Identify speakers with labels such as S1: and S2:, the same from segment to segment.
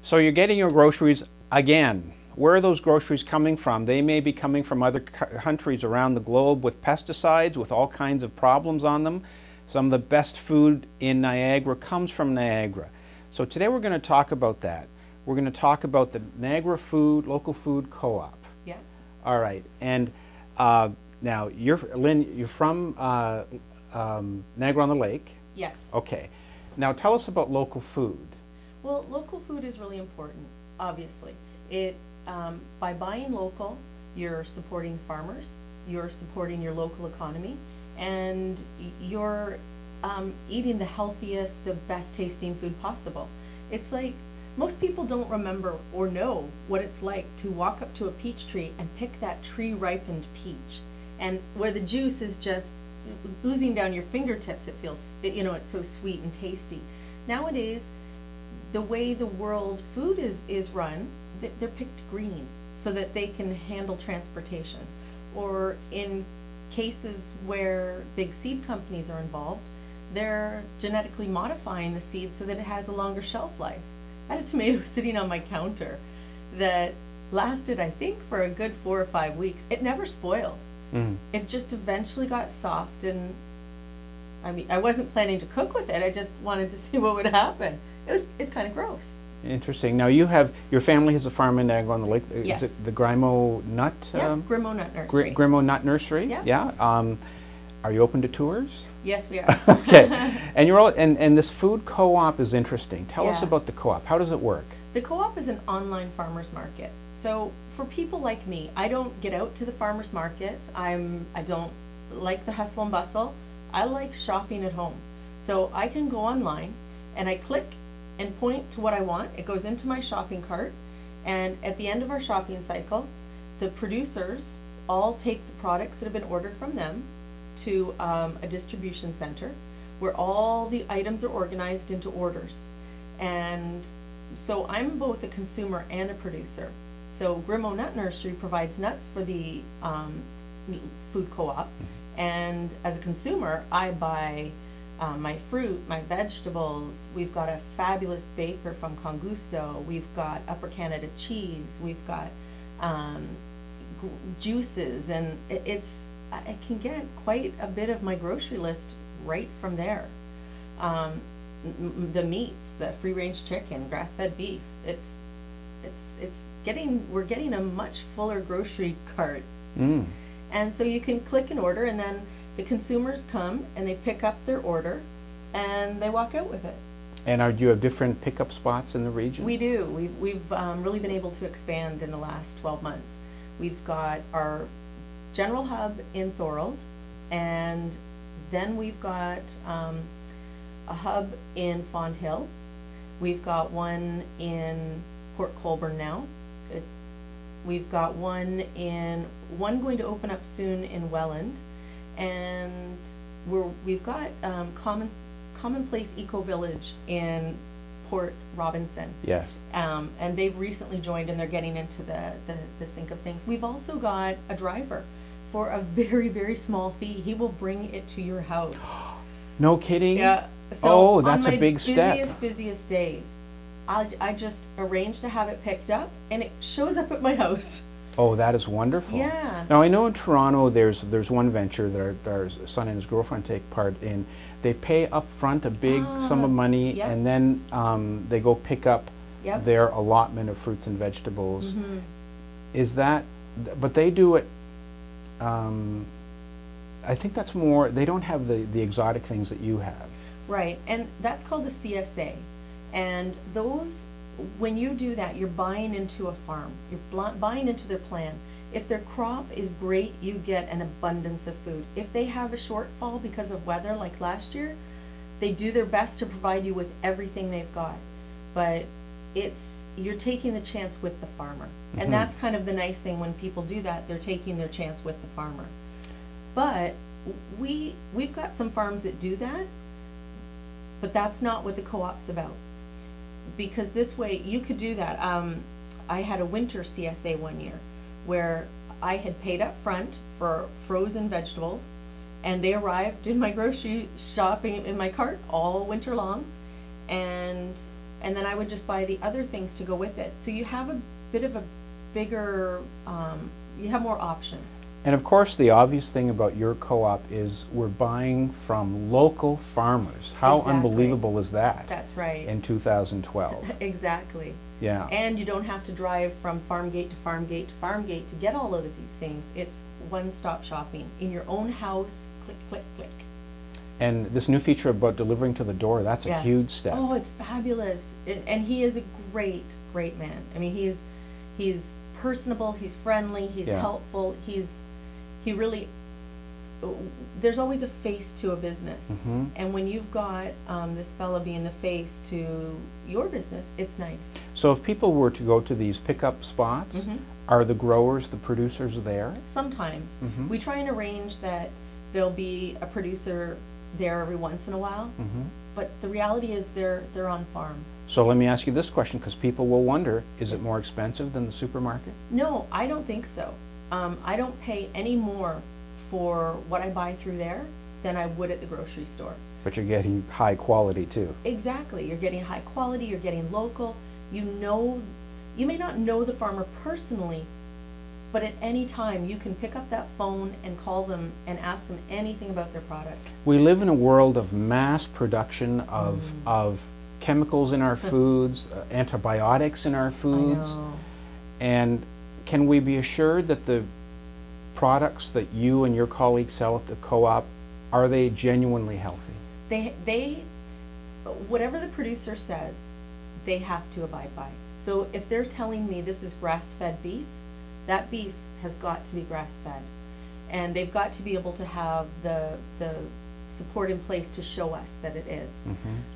S1: So you're getting your groceries again. Where are those groceries coming from? They may be coming from other countries around the globe with pesticides, with all kinds of problems on them. Some of the best food in Niagara comes from Niagara. So today we're going to talk about that. We're going to talk about the Niagara Local Food Co-op.
S2: Yeah.
S1: All right. And now, Lynn, you're from Niagara on the Lake.
S2: Yes.
S1: Okay. Now tell us about local food.
S2: Well, local food is really important, obviously. By buying local, you're supporting farmers, you're supporting your local economy, and you're eating the healthiest, the best tasting food possible. It's like most people don't remember or know what it's like to walk up to a peach tree and pick that tree ripened peach, and where the juice is just oozing down your fingertips. It feels, it's so sweet and tasty. Nowadays, the way the world food is run, they're picked green so that they can handle transportation. Or in cases where big seed companies are involved, they're genetically modifying the seed so that it has a longer shelf life. I had a tomato sitting on my counter that lasted, I think, for a good 4 or 5 weeks. It never spoiled. It just eventually got soft, and I mean, I wasn't planning to cook with it. I just wanted to see what would happen. It's kind of gross.
S1: Interesting. Now your family has a farm in Niagara on the Lake.
S2: Yes.
S1: Is it the Grimo Nut?
S2: Yeah, Grimo Nut Nursery.
S1: Grimo Nut Nursery.
S2: Yeah.
S1: Yeah. Are you open to tours?
S2: Yes, we are.
S1: Okay. And this food co-op is interesting. Tell us
S2: Yeah.
S1: about the co-op. How does it work?
S2: The co-op is an online farmers market. So for people like me, I don't get out to the farmers markets. I don't like the hustle and bustle. I like shopping at home. So I can go online and I click and point to what I want. It goes into my shopping cart, and at the end of our shopping cycle, the producers all take the products that have been ordered from them to a distribution center where all the items are organized into orders. And so I'm both a consumer and a producer. So Grimo Nut Nursery provides nuts for the food co-op, and as a consumer, I buy my fruit, my vegetables. We've got a fabulous baker from Congusto. We've got Upper Canada cheese. We've got juices, and I can get quite a bit of my grocery list right from there. The meats, the free-range chicken, grass-fed beef. We're getting a much fuller grocery cart. And so you can click an order, and then the consumers come and they pick up their order and they walk out with it.
S1: And do you have different pickup spots in the region?
S2: We do. We've really been able to expand in the last 12 months. We've got our general hub in Thorold, and then we've got a hub in Fond Hill. We've got one in Port Colborne now. We've got one going to open up soon in Welland, and we've got Commonplace Eco Village in Port Robinson.
S1: Yes.
S2: And they've recently joined, and they're getting into the sync of things. We've also got a driver for a very, very small fee. He will bring it to your house.
S1: No kidding?
S2: Yeah. So
S1: that's a big step.
S2: Busiest days, I just arrange to have it picked up, and it shows up at my house.
S1: Oh, that is wonderful.
S2: Yeah.
S1: Now I know in Toronto there's one venture that our son and his girlfriend take part in. They pay up front a big sum of money,
S2: yep.
S1: and then they go pick up
S2: Yep.
S1: their allotment of fruits and vegetables. Is that? But they do it. I think that's more. They don't have the exotic things that you have.
S2: Right, and that's called the CSA. And those, when you do that, you're buying into a farm. You're buying into their plan. If their crop is great, you get an abundance of food. If they have a shortfall because of weather, like last year, they do their best to provide you with everything they've got. But you're taking the chance with the farmer. And that's kind of the nice thing. When people do that, they're taking their chance with the farmer. But we've got some farms that do that, but that's not what the co-op's about. Because this way, you could do that. I had a winter CSA one year where I had paid up front for frozen vegetables, and they arrived in my grocery shopping in my cart all winter long, and and then I would just buy the other things to go with it. So you have a bit of a bigger, you have more options.
S1: And of course, the obvious thing about your co-op is we're buying from local farmers. How
S2: Exactly.
S1: Unbelievable is that?
S2: That's right.
S1: In 2012.
S2: Exactly.
S1: Yeah.
S2: And you don't have to drive from farm gate to farm gate to farm gate to get all of these things. It's one-stop shopping in your own house. Click, click, click.
S1: And this new feature about delivering to the door, that's a huge step.
S2: Oh, it's fabulous. And he is a great, great man. I mean, he's personable, he's friendly, he's helpful, he really, there's always a face to a business.
S1: Mm-hmm.
S2: And when you've got this fella being the face to your business, it's nice.
S1: So if people were to go to these pickup spots,
S2: Mm-hmm.
S1: are the growers, the producers there?
S2: Sometimes.
S1: Mm-hmm.
S2: We try and arrange that there'll be a producer there every once in a while,
S1: Mm-hmm.
S2: but the reality is they're on farm.
S1: So let me ask you this question, because people will wonder, is it more expensive than the supermarket?
S2: No, I don't think so. I don't pay any more for what I buy through there than I would at the grocery store.
S1: But you're getting high quality too.
S2: Exactly. You're getting high quality, you're getting local. You may not know the farmer personally, but at any time you can pick up that phone and call them and ask them anything about their products.
S1: We live in a world of mass production of chemicals in our foods, antibiotics in our foods.
S2: I know.
S1: And can we be assured that the products that you and your colleagues sell at the co-op, are they genuinely healthy?
S2: They, whatever the producer says, they have to abide by. So if they're telling me this is grass-fed beef, that beef has got to be grass-fed. And they've got to be able to have the support in place to show us that it is.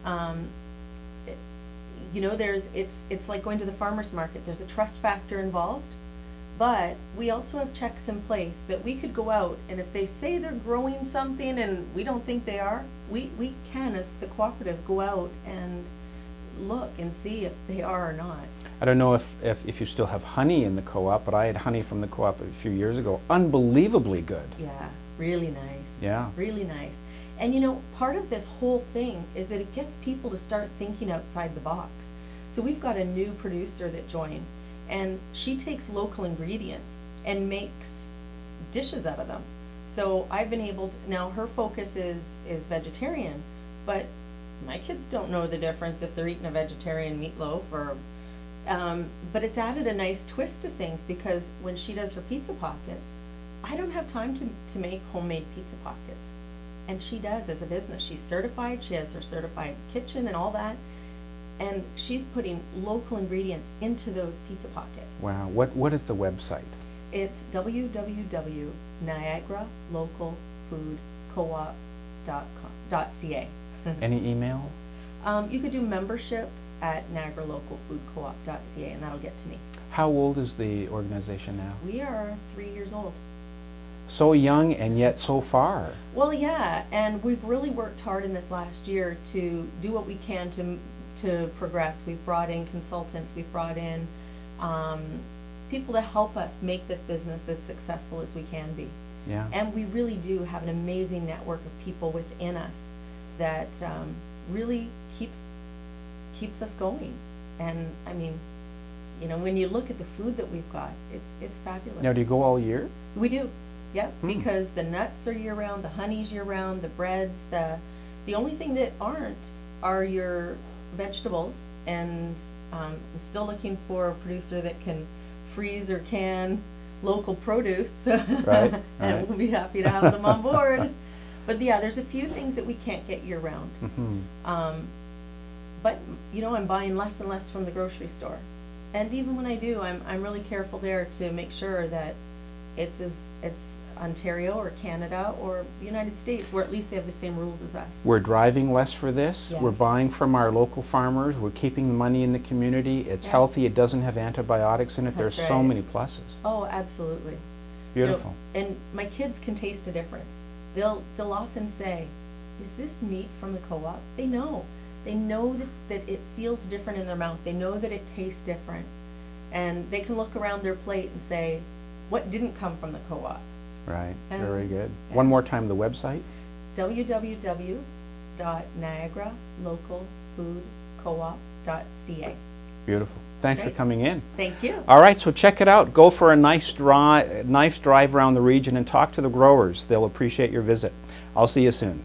S1: Mm-hmm.
S2: You know, it's like going to the farmer's market. There's a trust factor involved, but we also have checks in place that we could go out, and if they say they're growing something and we don't think they are, we can, as the cooperative, go out and look and see if they are or not.
S1: I don't know if you still have honey in the co-op, but I had honey from the co-op a few years ago. Unbelievably good.
S2: Yeah, really nice.
S1: Yeah.
S2: Really nice. And you know, part of this whole thing is that it gets people to start thinking outside the box. So we've got a new producer that joined, and she takes local ingredients and makes dishes out of them. So I've been able to, now her focus is vegetarian, but my kids don't know the difference if they're eating a vegetarian meatloaf or, but it's added a nice twist to things, because when she does her pizza pockets, I don't have time to make homemade pizza pockets. And she does as a business. She's certified, she has her certified kitchen and all that. And she's putting local ingredients into those pizza pockets.
S1: Wow. What is the website?
S2: It's www.niagaralocalfoodcoop.ca.
S1: Any email?
S2: You could do membership at niagaralocalfoodcoop.ca, and that'll get to me.
S1: How old is the organization now?
S2: We are 3 years old.
S1: So young and yet so far.
S2: Well, yeah, and we've really worked hard in this last year to do what we can to progress. We've brought in consultants, we've brought in people to help us make this business as successful as we can be.
S1: Yeah.
S2: And we really do have an amazing network of people within us that really keeps us going. And I mean, you know, when you look at the food that we've got, it's fabulous.
S1: Now, do you go all year?
S2: We do. Yep, because the nuts are year-round, the honey's year-round, the breads, the only thing that aren't are your vegetables, and I'm still looking for a producer that can freeze or can local produce.
S1: Right.
S2: And we'll be happy to have them on board. But yeah, there's a few things that we can't get year-round.
S1: Mm-hmm.
S2: But you know, I'm buying less and less from the grocery store, and even when I do, I'm really careful there to make sure that it's Ontario or Canada or the United States, where at least they have the same rules as us.
S1: We're driving less for this.
S2: Yes.
S1: We're buying from our local farmers. We're keeping the money in the community. It's healthy. It doesn't have antibiotics in it.
S2: That's
S1: There's so
S2: right.
S1: many pluses.
S2: Oh, absolutely.
S1: Beautiful.
S2: You know, and my kids can taste a difference. They'll often say, "Is this meat from the co-op?" They know. They know that it feels different in their mouth. They know that it tastes different. And they can look around their plate and say, what didn't come from the co-op?
S1: Right.
S2: And
S1: very good. One more time, the website?
S2: www.niagaralocalfoodcoop.ca. niagara.ca.
S1: Beautiful. Thanks for
S2: Great.
S1: coming in.
S2: Thank you.
S1: All right, so check it out. Go for a nice drive around the region and talk to the growers. They'll appreciate your visit. I'll see you soon.